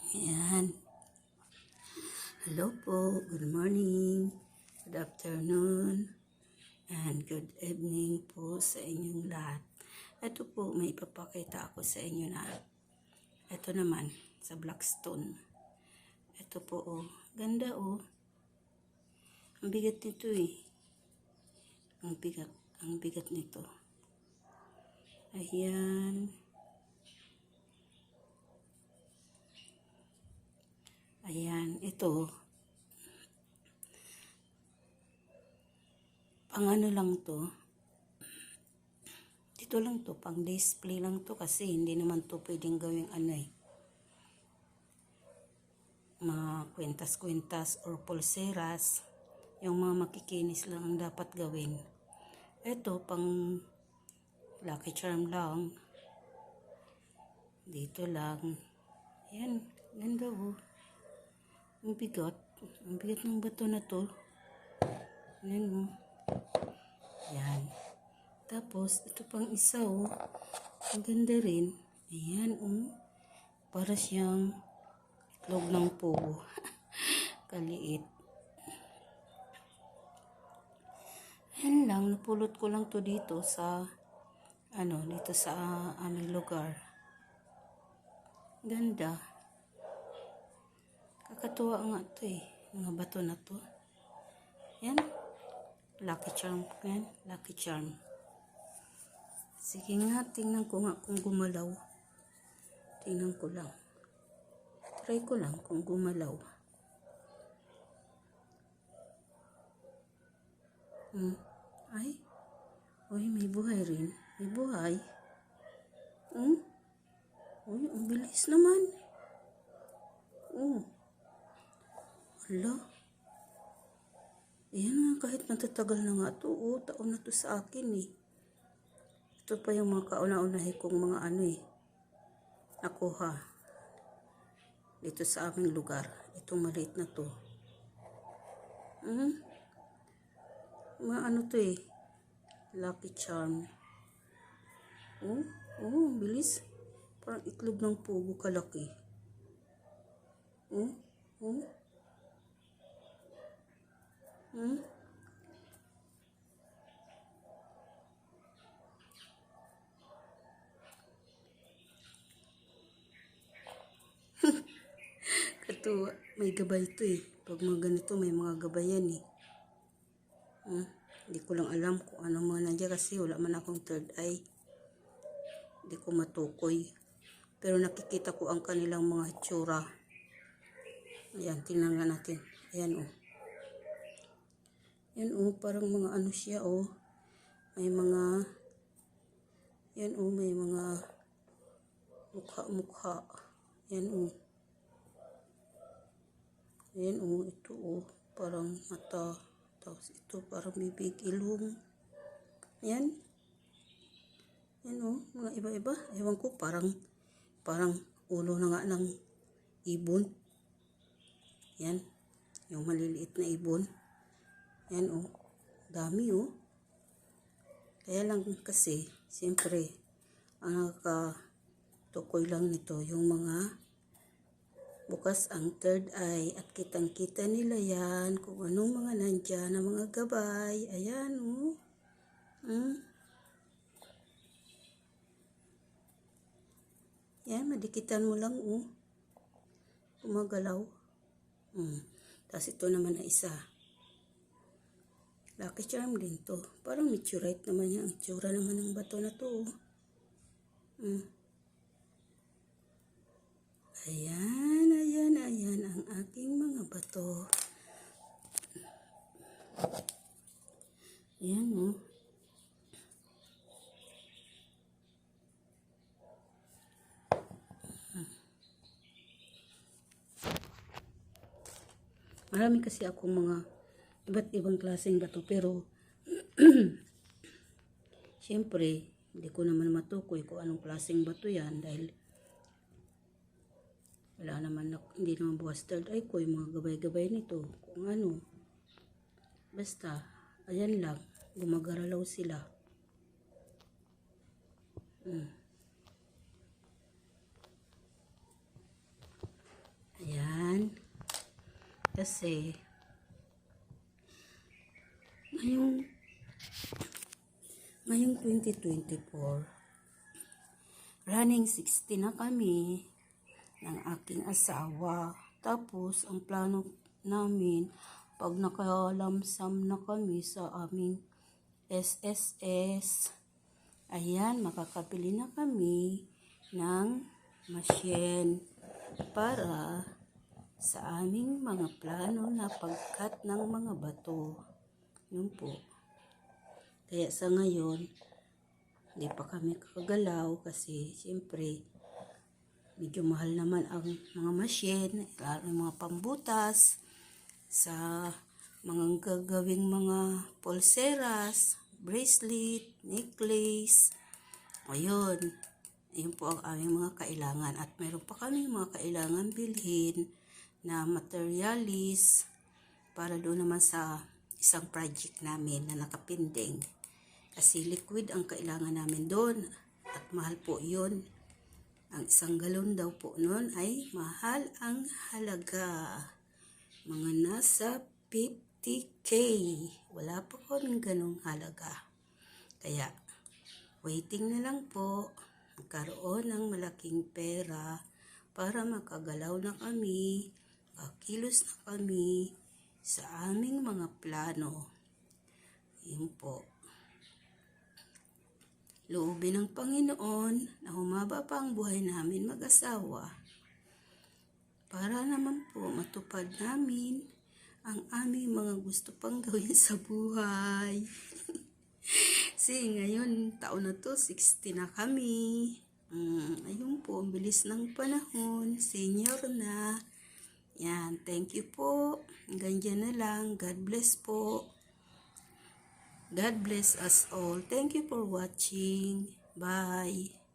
Ayan. Hello po. Good morning. Good afternoon. And good evening po sa inyong lahat. Ito po, may ipapakita ako sa inyo na ito naman sa Blackstone. Ito po, oh. Ganda, oh. Ang bigat nito, eh. Ang bigat nito. Ayan. Ayan, ito. Pang ano lang to. Dito lang to, pang display lang to kasi hindi naman to pwedeng gawing ano eh. Mga kwentas-kwentas or pulseras. Yung mga makikinis lang ang dapat gawin. Ito, pang lucky charm lang. Dito lang. Ayan, ganda oh. Ang bigat. Ang bigat ng bato na to. Ayan oh. Ayan. Tapos, ito pang isa oh. Ang ganda rin. Ayan oh. Para siyang itlog ng pugo. Kaliit. Ayan lang. Napulot ko lang to dito sa dito sa aming lugar. Ganda. Kakatuwa nga to eh. Mga bato na to. Yan. Lucky charm. Yan. Lucky charm. Sige nga. Tingnan ko nga kung gumalaw. Tingnan ko lang. Try ko lang kung gumalaw. Ay. Uy, may buhay rin. May buhay. Uy, ang bilis naman. Hala. Ayan nga, kahit matatagal na nga ito. Taon na to sa akin eh. Ito pa yung mga kauna-unahin kong mga nakuha. Dito sa aming lugar. Itong maliit na to. Mga to eh. Lucky charm. Bilis. Parang itlog ng pugo kalaki. Katuwa. May gabay to eh. Pag mga ganito, may mga gabayan eh. Hindi ko lang alam kung ano mga nandiyan kasi wala man akong third eye. Hindi ko matukoy. Pero nakikita ko ang kanilang mga itsura. Ayan, tingnan nga natin. Ayan oh. Ayan oh, parang mga ano siya oh. May mga, ayan oh, may mga mukha-mukha. Ayan oh. Ayan oh, ito oh, parang mata. Tapos ito parang bibig, ilong. Ayan. Ayan oh, mga iba-iba. Ewan ko, parang ulo na nga ng ibon. Ayan. Yung maliliit na ibon. Ayan oh. Dami oh. Kaya lang kasi, siyempre, ang nakatukoy lang nito, yung mga bukas ang third eye at kitang-kita nila yan kung anong mga nandyan na mga gabay. Ayan oh. Yan, madikitan mo lang oh. Gumagalaw. Tapos ito naman na isa. Lucky charm din to. Parang meteorite naman yan. Ang tsura naman ng bato na to. Ayan, ayan, ayan ang aking mga bato. Ayan oh. Marami kasi akong mga iba't ibang klaseng bato pero siyempre hindi ko naman matukoy kung anong klaseng bato yan dahil wala naman hindi naman bukas third eye ko yung mga gabay-gabay nito kung ano. Basta ayan lang, gumagaralaw sila. Kasi, ngayong, ngayong 2024, running 60 na kami ng aking asawa. Tapos, ang plano namin, pag nakalamsam na kami sa aming SSS, ayan, makakabili na kami ng machine para sa aming mga plano na pagkat ng mga bato. Yun po. Kaya sa ngayon, hindi pa kami kakagalaw kasi siyempre medyo mahal naman ang mga machine, lalo yung mga pambutas sa mga gagawing mga pulseras, bracelet, necklace. Ayun. Ayun po ang aming mga kailangan. At meron pa kami mga kailangan bilhin na materialis para doon naman sa isang project namin na nakapinding. Kasi liquid ang kailangan namin doon at mahal po yun. Ang isang galon daw po noon ay mahal ang halaga. Mga nasa 50K. Wala pa kaming ganong halaga. Kaya waiting na lang po magkaroon ng malaking pera para makagalaw na kami, makakilos na kami sa aming mga plano. Yun po. Loobin ng Panginoon na humaba pa ang buhay namin mag-asawa para naman po matupad namin ang aming mga gusto pang gawin sa buhay. Kasi ngayon, taon na to, 60 na kami. Ayun po, ang bilis ng panahon. Senior na. Yan, thank you po. Hanggang dyan na lang. God bless po. God bless us all. Thank you for watching. Bye.